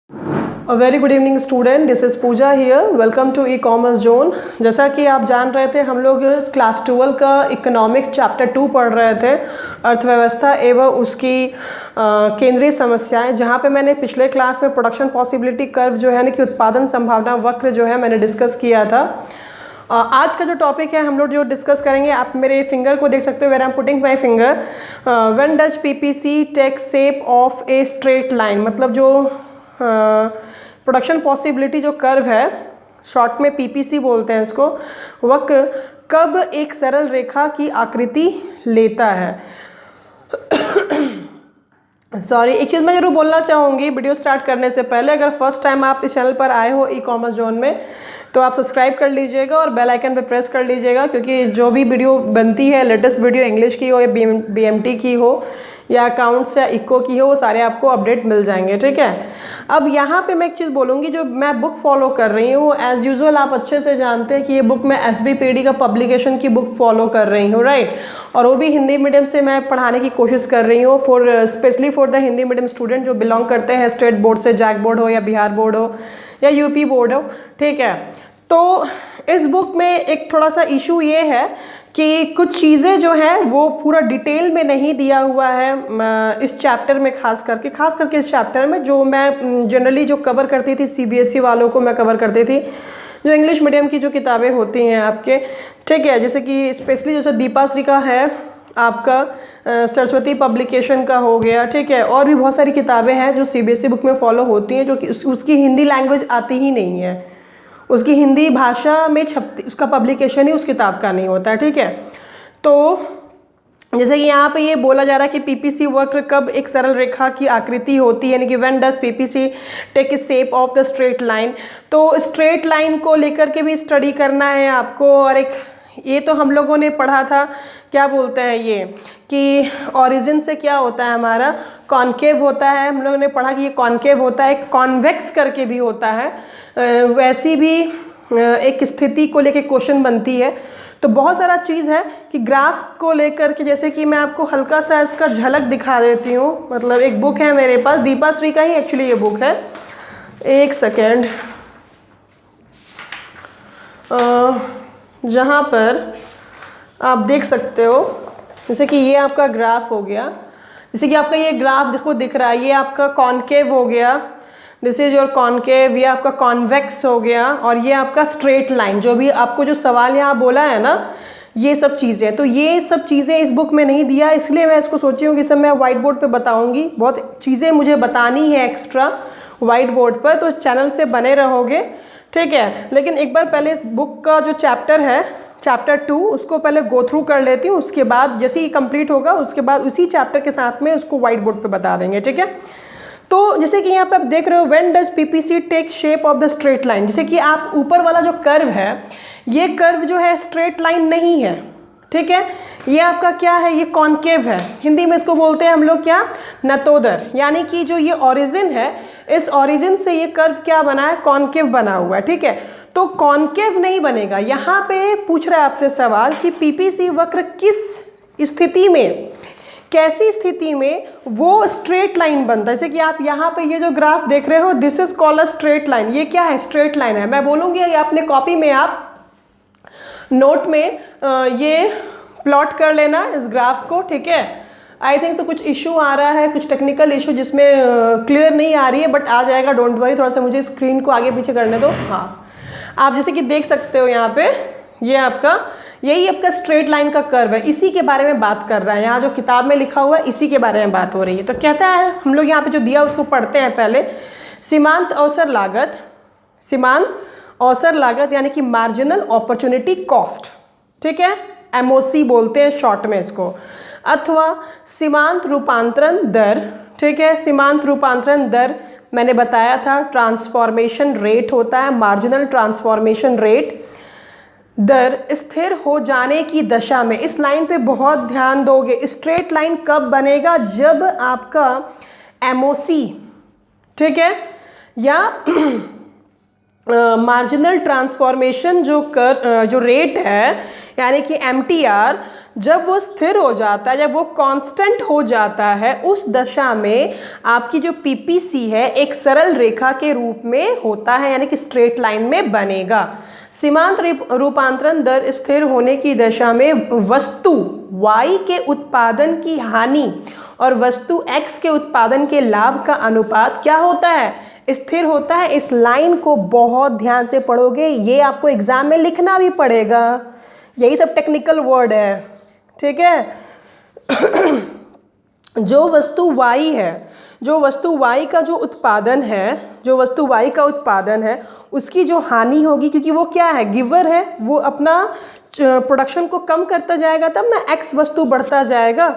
A very good evening student, this is Pooja here. Welcome to e commerce zone. जैसा कि आप जान रहे थे, हम लोग क्लास 12 का इकोनॉमिक्स चैप्टर 2 पढ़ रहे थे, अर्थव्यवस्था एवं उसकी केंद्रीय समस्याएं, जहां पे मैंने पिछले क्लास में प्रोडक्शन पॉसिबिलिटी कर्व जो है ना कि उत्पादन संभावना वक्र जो है मैंने डिस्कस किया था। आज का जो टॉपिक है हम लोग जो डिस्कस करेंगे, आप मेरे फिंगर को देख सकते हो, where I am putting my finger. When does PPC take shape of a straight line, मतलब जो प्रोडक्शन पॉसिबिलिटी जो कर्व है, शॉर्ट में पीपीसी बोलते हैं इसको, वक्र कब एक सरल रेखा की आकृति लेता है। सॉरी, एक चीज़ मैं जरूर बोलना चाहूँगी वीडियो स्टार्ट करने से पहले, अगर फर्स्ट टाइम आप इस चैनल पर आए हो ई कॉमर्स जोन में, तो आप सब्सक्राइब कर लीजिएगा और बेल आइकन पे प्रेस कर लीजिएगा, क्योंकि जो भी वीडियो बनती है, लेटेस्ट वीडियो इंग्लिश की हो या बीएमटी की हो या अकाउंट्स या इको की हो, वो सारे आपको अपडेट मिल जाएंगे। ठीक है। अब यहाँ पे मैं एक चीज़ बोलूँगी, जो मैं बुक फॉलो कर रही हूँ, एज़ यूजुअल आप अच्छे से जानते हैं कि ये बुक मैं एसबीपीडी का पब्लिकेशन की बुक फॉलो कर रही हूँ, राइट। और वो भी हिंदी मीडियम से मैं पढ़ाने की कोशिश कर रही हूँ, specially for the Hindi medium student जो बिलोंग करते हैं स्टेट बोर्ड से, जैक बोर्ड हो या बिहार बोर्ड हो या यूपी बोर्ड हो। ठीक है। तो इस बुक में एक थोड़ा सा इशू ये है कि कुछ चीज़ें जो हैं वो पूरा डिटेल में नहीं दिया हुआ है इस चैप्टर में, खास करके इस चैप्टर में जो मैं जनरली जो कवर करती थी, सीबीएसई वालों को मैं कवर करती थी, जो इंग्लिश मीडियम की जो किताबें होती हैं आपके। ठीक है। जैसे कि स्पेशली जैसे दीपाश्री का है आपका, सरस्वती पब्लिकेशन का हो गया। ठीक है। और भी बहुत सारी किताबें हैं जो सीबीएसई बुक में फॉलो होती हैं, जो कि उसकी हिंदी लैंग्वेज आती ही नहीं है, उसकी हिंदी भाषा में छपती, उसका पब्लिकेशन ही उस किताब का नहीं होता है। ठीक है। तो जैसे कि यहाँ पे ये बोला जा रहा है कि पीपीसी वक्र कब एक सरल रेखा की आकृति होती है, यानी कि when does PPC take a shape of the straight line. तो स्ट्रेट लाइन को लेकर के भी स्टडी करना है आपको। और एक ये तो हम लोगों ने पढ़ा था, क्या बोलते हैं ये, कि ओरिजिन से क्या होता है हमारा, कॉन्केव होता है। हम लोगों ने पढ़ा कि ये कॉन्केव होता है, कॉन्वेक्स करके भी होता है। वैसी भी एक स्थिति को लेके क्वेश्चन बनती है। तो बहुत सारा चीज़ है कि ग्राफ को लेकर के, जैसे कि मैं आपको हल्का सा इसका झलक दिखा देती हूँ। मतलब एक बुक है मेरे पास, दीपाश्री का ही एक्चुअली ये बुक है। एक सेकेंड, जहाँ पर आप देख सकते हो, जैसे कि ये आपका ग्राफ हो गया, जैसे कि आपका ये ग्राफ देखो दिख रहा है, ये आपका कॉन्केव हो गया, दिस इज योर कॉन्केव, ये आपका कॉन्वेक्स हो गया, और ये आपका स्ट्रेट लाइन। जो भी आपको जो सवाल यहाँ बोला है ना, ये सब चीज़ें, तो ये सब चीज़ें इस बुक में नहीं दिया, इसलिए मैं इसको सोची हूँ कि सब मैं व्हाइट बोर्ड पे बताऊँगी। बहुत चीज़ें मुझे बतानी है एक्स्ट्रा व्हाइट बोर्ड पर, तो चैनल से बने रहोगे। ठीक है। लेकिन एक बार पहले इस बुक का जो चैप्टर है, चैप्टर 2, उसको पहले गो थ्रू कर लेती हूँ। उसके बाद जैसे ही कंप्लीट होगा, उसके बाद उसी चैप्टर के साथ में उसको व्हाइट बोर्ड पे बता देंगे। ठीक है। तो जैसे कि यहाँ पे आप देख रहे हो, when does PPC take shape of the straight line, जैसे कि आप ऊपर वाला जो कर्व है, ये कर्व जो है स्ट्रेट लाइन नहीं है। ठीक है। ये आपका क्या है, ये कॉन्केव है। हिंदी में इसको बोलते हैं हम लोग क्या, नतोदर। यानी कि जो ये ओरिजिन है, इस ओरिजिन से ये कर्व क्या बना है, कॉन्केव बना हुआ है। ठीक है। तो कॉन्केव नहीं बनेगा। यहाँ पे पूछ रहा है आपसे सवाल कि पीपीसी वक्र किस स्थिति में, कैसी स्थिति में वो स्ट्रेट लाइन बनता है। जैसे कि आप यहाँ पे ये जो ग्राफ देख रहे हो, this is called a straight line. ये क्या है, स्ट्रेट लाइन है। मैं बोलूँगी अपने कॉपी में आप नोट में ये प्लॉट कर लेना इस ग्राफ को। ठीक है। आई थिंक तो कुछ इशू आ रहा है, कुछ टेक्निकल इशू जिसमें क्लियर नहीं आ रही है, बट आ जाएगा, डोंट वरी। थोड़ा सा मुझे स्क्रीन को आगे पीछे करने दो। हाँ, आप जैसे कि देख सकते हो यहाँ पे, ये आपका, यही आपका स्ट्रेट लाइन का कर्व है, इसी के बारे में बात कर रहा है। यहाँ जो किताब में लिखा हुआ है, इसी के बारे में बात हो रही है। तो कहता है, हम लोग यहाँ पे जो दिया उसको पढ़ते हैं पहले। सीमांत अवसर लागत, सीमांत अवसर लागत यानी कि मार्जिनल अपॉर्चुनिटी कॉस्ट। ठीक है। एमओसी बोलते हैं शॉर्ट में इसको, अथवा सीमांत रूपांतरण दर। ठीक है। सीमांत रूपांतरण दर मैंने बताया था ट्रांसफॉर्मेशन रेट होता है, मार्जिनल ट्रांसफॉर्मेशन रेट। दर स्थिर हो जाने की दशा में, इस लाइन पे बहुत ध्यान दोगे। स्ट्रेट लाइन कब बनेगा, जब आपका एमओसी, ठीक है, या मार्जिनल ट्रांसफॉर्मेशन जो रेट है, यानी कि MTR जब वो स्थिर हो जाता है, जब वो कांस्टेंट हो जाता है, उस दशा में आपकी जो PPC है एक सरल रेखा के रूप में होता है, यानी कि स्ट्रेट लाइन में बनेगा। सीमांत रूपांतरण दर स्थिर होने की दशा में वस्तु Y के उत्पादन की हानि और वस्तु X के उत्पादन के लाभ का अनुपात क्या होता है? स्थिर होता है। इस लाइन को बहुत ध्यान से पढ़ोगे, ये आपको एग्जाम में लिखना भी पड़ेगा, यही सब टेक्निकल वर्ड है, ठीक है। जो वस्तु Y है, जो वस्तु Y का जो उत्पादन है, जो वस्तु Y का उत्पादन है उसकी जो हानि होगी, क्योंकि वो क्या है, गिवर है, वो अपना प्रोडक्शन को कम करता जाएगा, तब ना X वस्तु बढ़ता जाएगा।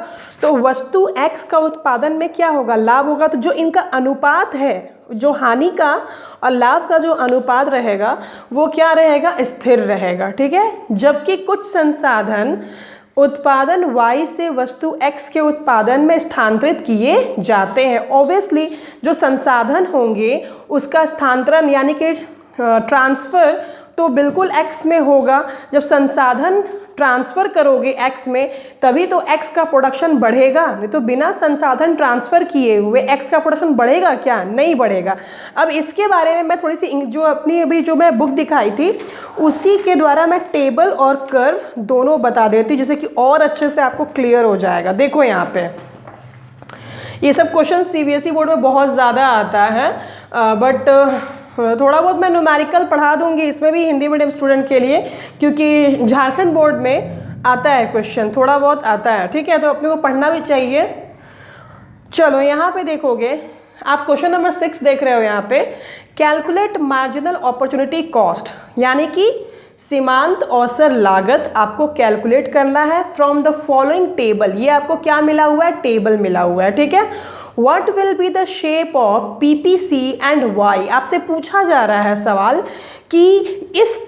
तो वस्तु X का उत्पादन में क्या होगा, लाभ होगा। तो जो इनका अनुपात है, जो हानि का और लाभ का जो अनुपात रहेगा वो क्या रहेगा, स्थिर रहेगा, ठीक है। जबकि कुछ संसाधन उत्पादन Y से वस्तु X के उत्पादन में स्थानांतरित किए जाते हैं। ऑब्वियसली जो संसाधन होंगे उसका स्थानांतरण यानी कि ट्रांसफ़र तो बिल्कुल X में होगा। जब संसाधन ट्रांसफ़र करोगे X में, तभी तो X का प्रोडक्शन बढ़ेगा, नहीं तो बिना संसाधन ट्रांसफ़र किए हुए X का प्रोडक्शन बढ़ेगा क्या, नहीं बढ़ेगा। अब इसके बारे में मैं थोड़ी सी जो अपनी अभी जो मैं बुक दिखाई थी उसी के द्वारा मैं टेबल और कर्व दोनों बता देती हूँ, जिससे कि और अच्छे से आपको क्लियर हो जाएगा। देखो यहाँ पे ये सब क्वेश्चन CBSE बोर्ड में बहुत ज़्यादा आता है, बट थोड़ा बहुत मैं न्यूमेरिकल पढ़ा दूंगी इसमें भी हिंदी मीडियम स्टूडेंट के लिए, क्योंकि झारखंड बोर्ड में आता है क्वेश्चन, थोड़ा बहुत आता है, ठीक है, तो अपने को पढ़ना भी चाहिए। चलो यहाँ पे देखोगे आप क्वेश्चन नंबर 6 देख रहे हो यहाँ पे, कैलकुलेट मार्जिनल अपॉर्चुनिटी कॉस्ट, यानी कि सीमांत अवसर लागत आपको कैलकुलेट करना है फ्रॉम द फॉलोइंग टेबल। ये आपको क्या मिला हुआ है, टेबल मिला हुआ है, ठीक है। What will be the shape of PPC and Y? आपसे पूछा जा रहा है सवाल कि इस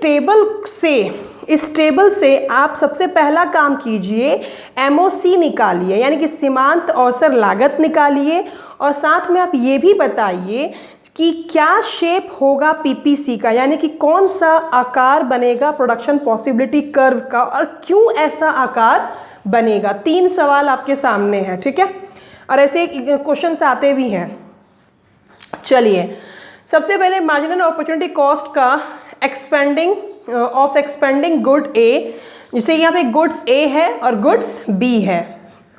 टेबल से आप सबसे पहला काम कीजिए, MOC निकालिए, यानी कि सीमांत अवसर लागत निकालिए, और साथ में आप ये भी बताइए कि क्या शेप होगा PPC का, यानी कि कौन सा आकार बनेगा प्रोडक्शन पॉसिबिलिटी कर्व का, और क्यों ऐसा आकार बनेगा। 3 सवाल आपके सामने हैं, ठीक है, और ऐसे क्वेश्चन आते भी हैं। चलिए सबसे पहले मार्जिनल अपॉर्चुनिटी कॉस्ट का एक्सपेंडिंग गुड A, जिसे यहाँ पे गुड्स A है और गुड्स B है,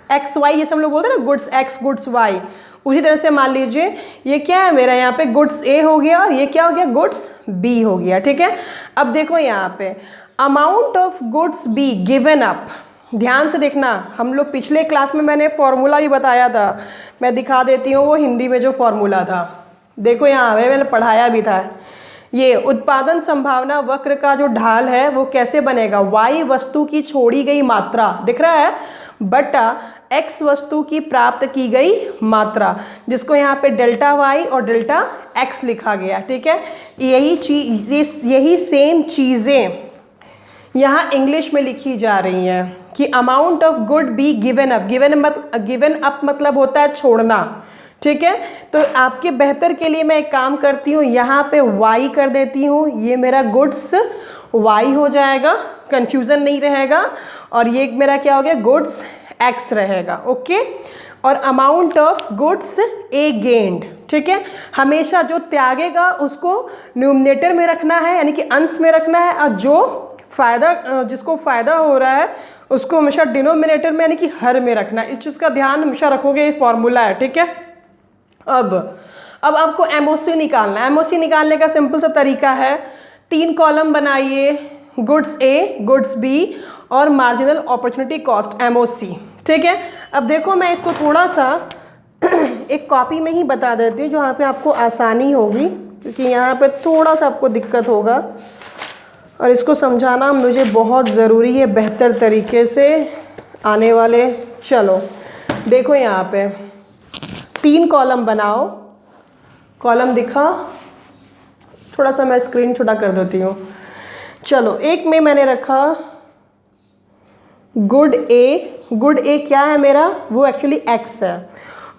XY जैसे हम लोग बोलते हैं ना, गुड्स X गुड्स Y, उसी तरह से मान लीजिए ये क्या है मेरा, यहाँ पे गुड्स A हो गया और ये क्या हो गया, गुड्स B हो गया, ठीक है। अब देखो यहाँ पे amount of goods B given up, ध्यान से देखना, हम लोग पिछले क्लास में मैंने फॉर्मूला भी बताया था, मैं दिखा देती हूँ वो हिंदी में जो फॉर्मूला था, देखो यहाँ पे मैंने पढ़ाया भी था। ये उत्पादन संभावना वक्र का जो ढाल है वो कैसे बनेगा, Y वस्तु की छोड़ी गई मात्रा, दिख रहा है, बटा X वस्तु की प्राप्त की गई मात्रा, जिसको यहाँ पे डेल्टा Y और डेल्टा X लिखा गया, ठीक है। यही सेम चीज़ें यहाँ इंग्लिश में लिखी जा रही हैं कि amount of good be given up, given up मतलब होता है छोड़ना, ठीक है। तो आपके बेहतर के लिए मैं एक काम करती हूँ, यहाँ पे Y कर देती हूँ, ये मेरा गुड्स Y हो जाएगा, कंफ्यूजन नहीं रहेगा, और ये मेरा क्या हो गया, गुड्स X रहेगा, ओके। और amount of goods A gained, ठीक है, हमेशा जो त्यागेगा उसको न्यूमरेटर में रखना है, यानी कि अंश में रखना है, और जो फ़ायदा, जिसको फ़ायदा हो रहा है उसको हमेशा डिनोमिनेटर में यानी कि हर में रखना है। इस चीज़ का ध्यान हमेशा रखोगे, ये फॉर्मूला है, ठीक है। अब आपको MOC निकालना है। MOC निकालने का सिंपल सा तरीका है, 3 कॉलम बनाइए, गुड्स A, गुड्स B और मार्जिनल अपॉर्चुनिटी कॉस्ट MOC, ठीक है। अब देखो मैं इसको थोड़ा सा एक कॉपी में ही बता देती हूँ जहाँ पे आपको आसानी होगी, क्योंकि यहाँ पे थोड़ा सा आपको दिक्कत होगा और इसको समझाना मुझे बहुत ज़रूरी है बेहतर तरीके से आने वाले। चलो देखो यहाँ पे 3 कॉलम बनाओ, कॉलम दिखा, थोड़ा सा मैं स्क्रीन छोटा कर देती हूँ। चलो एक में मैंने रखा गुड A क्या है मेरा, वो एक्चुअली X है,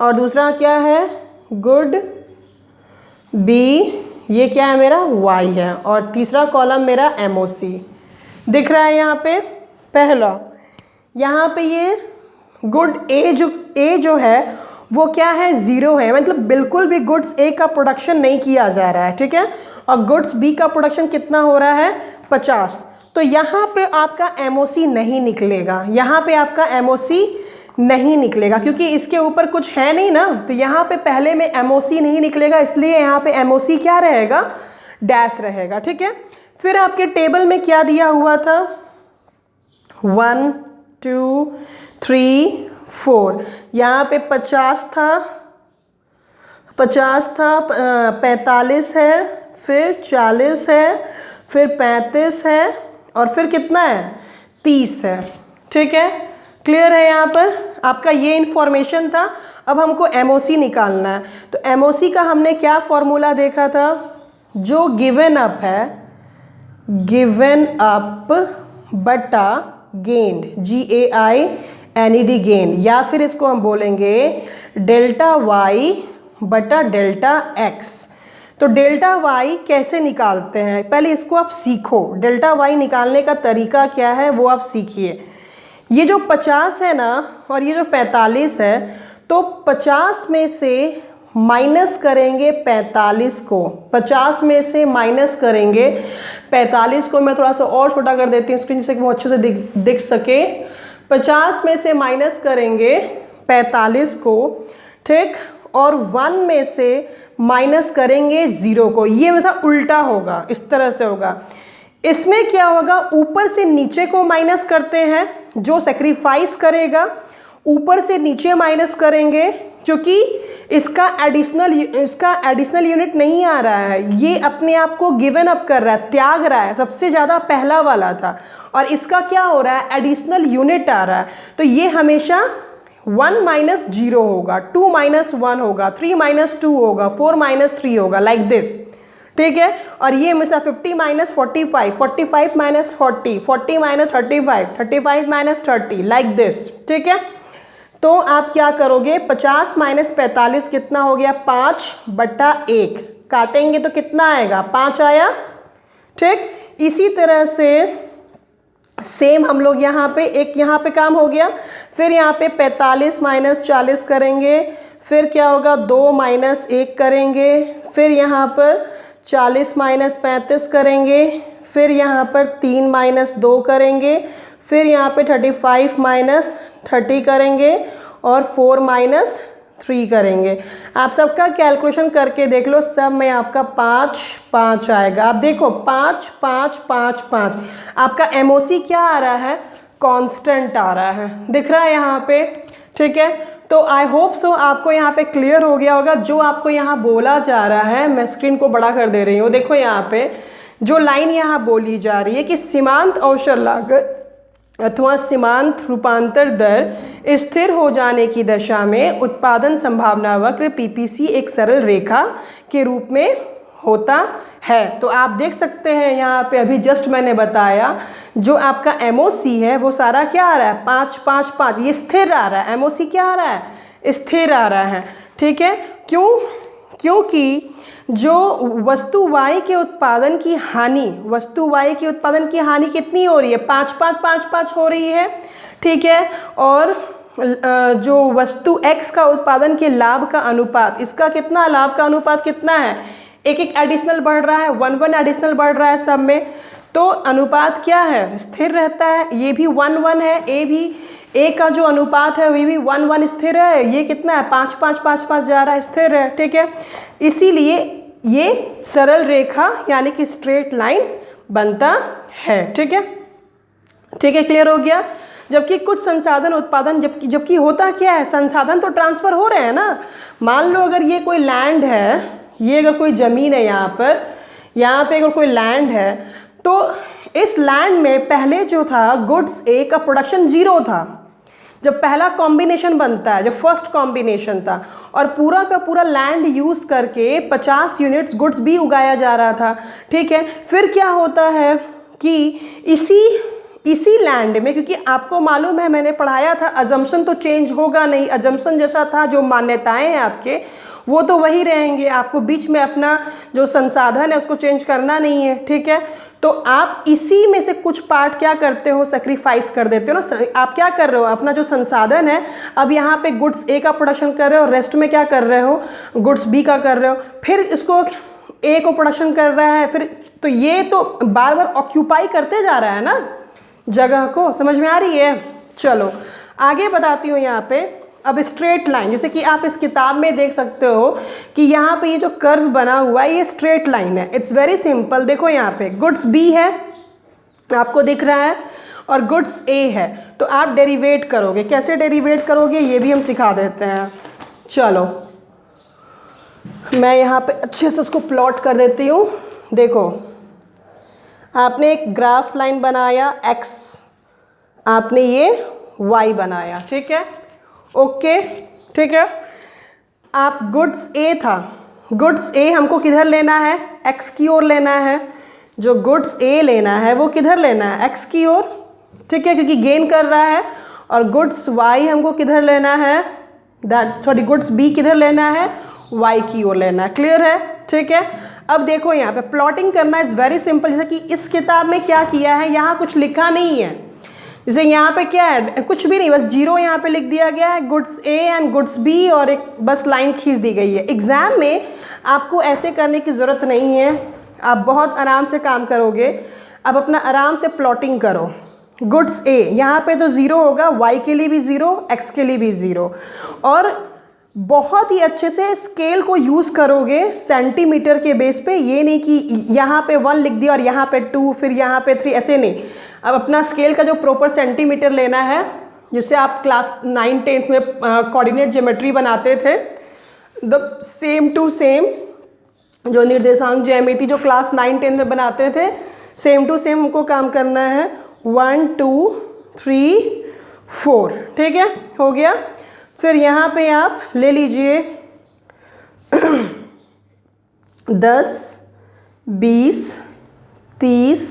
और दूसरा क्या है गुड B, ये क्या है मेरा Y है, और तीसरा कॉलम मेरा MOC दिख रहा है यहाँ पे, पहला यहाँ पे ये गुड ए जो है वो क्या है, 0 है, मतलब बिल्कुल भी गुड्स ए का प्रोडक्शन नहीं किया जा रहा है, ठीक है। और गुड्स बी का प्रोडक्शन कितना हो रहा है, 50। तो यहाँ पे आपका एमओसी नहीं निकलेगा, यहाँ पे आपका एमओसी नहीं निकलेगा क्योंकि इसके ऊपर कुछ है नहीं ना, तो यहाँ पे पहले में एमओसी नहीं निकलेगा, इसलिए यहाँ पे एमओसी क्या रहेगा, डैश रहेगा, ठीक है। फिर आपके टेबल में क्या दिया हुआ था, 1 2 3 4, यहाँ पे 50 था, 45 है, फिर 40 है, फिर 35 है, और फिर कितना है, 30 है, ठीक है। क्लियर है, यहाँ पर आपका ये इन्फॉर्मेशन था। अब हमको एमओसी निकालना है, तो एमओसी का हमने क्या फॉर्मूला देखा था, जो गिवन अप है, गिवन अप बटा गेन्ड, GAINED गेन, या फिर इसको हम बोलेंगे डेल्टा वाई बटा डेल्टा एक्स। तो डेल्टा वाई कैसे निकालते हैं, पहले इसको आप सीखो, डेल्टा वाई निकालने का तरीका क्या है वो आप सीखिए। ये जो 50 है ना और ये जो 45 है, तो 50 में से माइनस करेंगे 45 को, 50 में से माइनस करेंगे 45 को। मैं थोड़ा सा और छोटा कर देती हूँ स्क्रीन जिससे कि वो अच्छे से दिख सके। 50 में से माइनस करेंगे 45 को, ठीक, और 1 में से माइनस करेंगे 0 को। ये मतलब उल्टा होगा, इस तरह से होगा। इसमें क्या होगा, ऊपर से नीचे को माइनस करते हैं, जो सेक्रीफाइस करेगा ऊपर से नीचे माइनस करेंगे, क्योंकि इसका एडिशनल यूनिट नहीं आ रहा है, ये अपने आप को गिवन अप कर रहा है, त्याग रहा है। सबसे ज़्यादा पहला वाला था और इसका क्या हो रहा है, एडिशनल यूनिट आ रहा है, तो ये हमेशा 1 - 0 होगा, 2 - 1 होगा, 3 - 2 होगा, 4 - 3 होगा, लाइक दिस, ठीक है। और ये हमेशा 50 - 45, 45 - 40, 40 - 35, 35 - 30, लाइक दिस, ठीक है। तो आप क्या करोगे, 50 - 45 कितना हो गया, 5/1, काटेंगे तो कितना आएगा, 5 आया, ठीक। इसी तरह से सेम हम लोग यहाँ पे एक यहाँ पे काम हो गया। फिर यहाँ पे 45 - 40 करेंगे, फिर क्या होगा, 2 - 1 करेंगे, फिर यहाँ पर 40 - 35 करेंगे, फिर यहाँ पर 3 - 2 करेंगे, फिर यहाँ पे 35 - 30 करेंगे और 4 - 3 करेंगे। आप सबका कैलकुलेशन करके देख लो, सब में आपका 5 5 आएगा। आप देखो 5 5 5 5, आपका एमओसी क्या आ रहा है, कांस्टेंट आ रहा है, दिख रहा है यहाँ पे, ठीक है। तो आई होप सो आपको यहाँ पे क्लियर हो गया होगा जो आपको यहाँ बोला जा रहा है। मैं स्क्रीन को बड़ा कर दे रही हूँ, देखो यहाँ पे जो लाइन यहाँ बोली जा रही है कि सीमांत अवसर लागत अथवा सीमांत रूपांतर दर स्थिर हो जाने की दशा में उत्पादन संभावना वक्र PPC एक सरल रेखा के रूप में होता है। तो आप देख सकते हैं यहाँ पे अभी जस्ट मैंने बताया, जो आपका एमओसी है वो सारा क्या आ रहा है, 5 5 5, ये स्थिर आ रहा है। एमओसी क्या आ रहा है, स्थिर आ रहा है, ठीक है। क्यों, क्योंकि जो वस्तु Y के उत्पादन की हानि, वस्तु Y के उत्पादन की हानि कितनी हो रही है, 5 5 5 5 हो रही है, ठीक है। और जो वस्तु X का उत्पादन के लाभ का अनुपात, इसका कितना, लाभ का अनुपात कितना है, एक एक एडिशनल बढ़ रहा है, 1 1 एडिशनल बढ़ रहा है सब में, तो अनुपात क्या है, स्थिर रहता है। ये भी 1 1 है, ए का जो अनुपात है वो भी 1 1 स्थिर है। ये कितना है, 5 5 5 5 जा रहा है, स्थिर है, ठीक है। इसीलिए ये सरल रेखा यानी कि स्ट्रेट लाइन बनता है, ठीक है, ठीक है, क्लियर हो गया। जबकि कुछ संसाधन उत्पादन, जबकि होता क्या है, संसाधन तो ट्रांसफ़र हो रहे हैं ना। मान लो अगर ये कोई लैंड है, ये अगर कोई ज़मीन है, यहाँ पे अगर कोई लैंड है, तो इस लैंड में पहले जो था गुड्स ए का प्रोडक्शन 0 था, जब पहला कॉम्बिनेशन बनता है, जब फर्स्ट कॉम्बिनेशन था, और पूरा का पूरा लैंड यूज़ करके 50 यूनिट्स गुड्स भी उगाया जा रहा था, ठीक है। फिर क्या होता है कि इसी लैंड में, क्योंकि आपको मालूम है मैंने पढ़ाया था, अजम्पशन तो चेंज होगा नहीं, अजम्पशन जैसा था, जो मान्यताएं हैं आपके वो तो वही रहेंगे, आपको बीच में अपना जो संसाधन है उसको चेंज करना नहीं है, ठीक है। तो आप इसी में से कुछ पार्ट क्या करते हो, सेक्रीफाइस कर देते हो ना। आप क्या कर रहे हो, अपना जो संसाधन है, अब यहाँ पे गुड्स ए का प्रोडक्शन कर रहे हो, रेस्ट में क्या कर रहे हो, गुड्स बी का कर रहे हो, फिर इसको ए को प्रोडक्शन कर रहा है, फिर तो ये तो बार बार ऑक्यूपाई करते जा रहा है ना जगह को। समझ में आ रही है? चलो आगे बताती हूँ यहाँ पे। अब स्ट्रेट लाइन, जैसे कि आप इस किताब में देख सकते हो कि यहाँ पे ये जो कर्व बना हुआ है ये स्ट्रेट लाइन है। It's very simple. देखो यहाँ पे गुड्स बी है, आपको दिख रहा है, और गुड्स ए है, तो आप डेरिवेट करोगे। कैसे डेरिवेट करोगे ये भी हम सिखा देते हैं। चलो मैं यहाँ पे अच्छे से उसको प्लॉट कर देती हूँ। देखो आपने एक ग्राफ लाइन बनाया x, आपने ये y बनाया, ठीक है, ओके, ठीक है। आप गुड्स ए था, गुड्स ए हमको किधर लेना है, x की ओर लेना है। जो गुड्स ए लेना है वो किधर लेना है, x की ओर, ठीक है, क्योंकि गेन कर रहा है। और गुड्स y हमको किधर लेना है, गुड्स बी किधर लेना है, y की ओर लेना है। क्लियर है? ठीक है। अब देखो यहाँ पे प्लॉटिंग करना इज़ वेरी सिंपल। जैसे कि इस किताब में क्या किया है, यहाँ कुछ लिखा नहीं है। जैसे यहाँ पे क्या है, कुछ भी नहीं, बस जीरो यहाँ पे लिख दिया गया है, goods A and goods B, और एक बस लाइन खींच दी गई है। एग्ज़ाम में आपको ऐसे करने की ज़रूरत नहीं है, आप बहुत आराम से काम करोगे। अब अपना आराम से प्लॉटिंग करो। गुड्स ए यहाँ पे तो ज़ीरो होगा, वाई के लिए भी ज़ीरो, एक्स के लिए भी ज़ीरो, और बहुत ही अच्छे से स्केल को यूज़ करोगे सेंटीमीटर के बेस पे। ये नहीं कि यहाँ पे 1 लिख दिया और यहाँ पे 2, फिर यहाँ पे 3, ऐसे नहीं। अब अपना स्केल का जो प्रॉपर सेंटीमीटर लेना है, जिससे आप क्लास 9-10 में कोऑर्डिनेट ज्योमेट्री बनाते थे, द सेम टू सेम जो निर्देशांक ज्यामिति जो क्लास 9-10 में बनाते थे, सेम टू सेम हमको काम करना है। 1 2 3 4, ठीक है, हो गया। फिर यहाँ पे आप ले लीजिए 10 20 30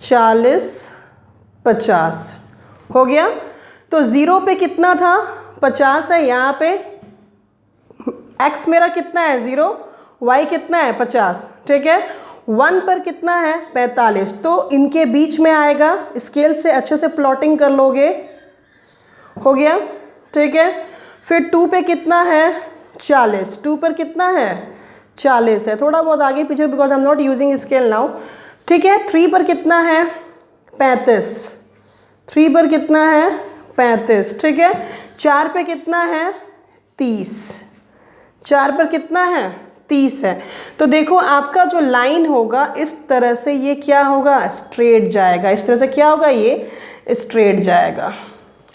40 50, हो गया। तो ज़ीरो पे कितना था, 50 है। यहाँ पे x मेरा कितना है, 0, y कितना है, 50, ठीक है। 1 पर कितना है, 45। तो इनके बीच में आएगा। स्केल से अच्छे से प्लॉटिंग कर लोगे, हो गया, ठीक है। फिर 2 पे कितना है, 40। 2 पर कितना है, 40 है, थोड़ा बहुत आगे पीछे because I am not using scale now, ठीक है। 3 पर कितना है, 35। 3 पर कितना है, 35, ठीक है। 4 पे कितना है, 30। 4 पर कितना है, 30 है। तो देखो आपका जो लाइन होगा इस तरह से, ये क्या होगा, स्ट्रेट जाएगा। इस तरह से क्या होगा, ये स्ट्रेट जाएगा।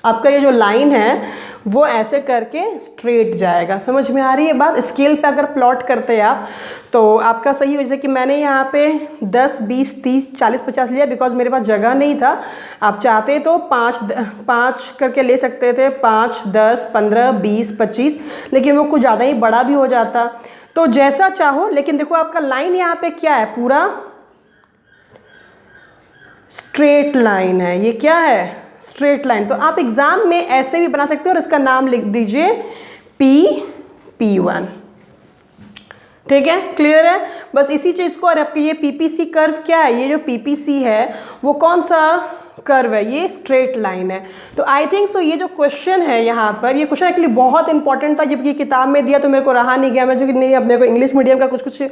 आपका ये जो लाइन है वो ऐसे करके स्ट्रेट जाएगा। समझ में आ रही है बात? स्केल पे अगर प्लॉट करते हैं आप तो आपका सही हो। जैसे कि मैंने यहाँ पे 10 20 30 40 50 लिया बिकॉज मेरे पास जगह नहीं था। आप चाहते तो 5 करके ले सकते थे, 5 10 15 20 25, लेकिन वो कुछ ज़्यादा ही बड़ा भी हो जाता। तो जैसा चाहो, लेकिन देखो आपका लाइन यहाँ पे क्या है, पूरा स्ट्रेट लाइन है। ये क्या है, स्ट्रेट लाइन। तो आप एग्जाम में ऐसे भी बना सकते हो और इसका नाम लिख दीजिए P1, ठीक है, क्लियर है। बस इसी चीज़ को, और आपकी ये PPC कर्व क्या है, ये जो PPC है वो कौन सा कर्व है, ये स्ट्रेट लाइन है। तो आई थिंक सो ये जो क्वेश्चन है यहाँ पर, ये क्वेश्चन एक्चुअली बहुत इंपॉर्टेंट था। जब ये किताब में दिया तो मेरे को रहा नहीं गया, मैं जो कि नहीं, अपने को इंग्लिश मीडियम का कुछ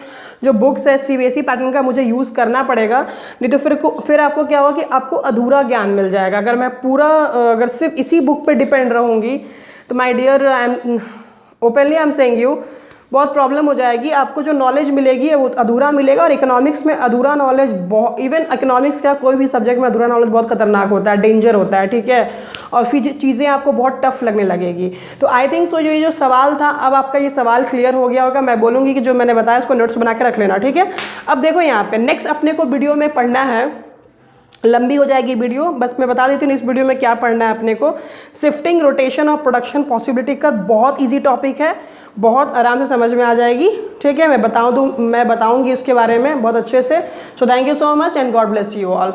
जो बुक्स है CBSE पैटर्न का मुझे यूज़ करना पड़ेगा, नहीं तो फिर आपको क्या होगा कि आपको अधूरा ज्ञान मिल जाएगा। अगर मैं पूरा अगर सिर्फ इसी बुक पर डिपेंड रहूँगी तो my dear, openly I am saying you, बहुत प्रॉब्लम हो जाएगी। आपको जो नॉलेज मिलेगी वो अधूरा मिलेगा। और इकोनॉमिक्स में अधूरा नॉलेज बहुत, इवन इकोनॉमिक्स का कोई भी सब्जेक्ट में अधूरा नॉलेज बहुत खतरनाक होता है, डेंजर होता है, ठीक है। और फिर चीज़ें आपको बहुत टफ लगने लगेगी। तो आई थिंक सो ये जो सवाल था, अब आपका ये सवाल क्लियर हो गया होगा। मैं बोलूँगी कि जो मैंने बताया उसको नोट्स बना के रख लेना, ठीक है। अब देखो यहाँ पर नेक्स्ट अपने को वीडियो में पढ़ना है, लंबी हो जाएगी वीडियो, बस मैं बता देती हूँ इस वीडियो में क्या पढ़ना है अपने को। शिफ्टिंग, रोटेशन और प्रोडक्शन पॉसिबिलिटी का बहुत इजी टॉपिक है, बहुत आराम से समझ में आ जाएगी, ठीक है। मैं बताऊंगी इसके बारे में बहुत अच्छे से। So thank you so much and God bless you all.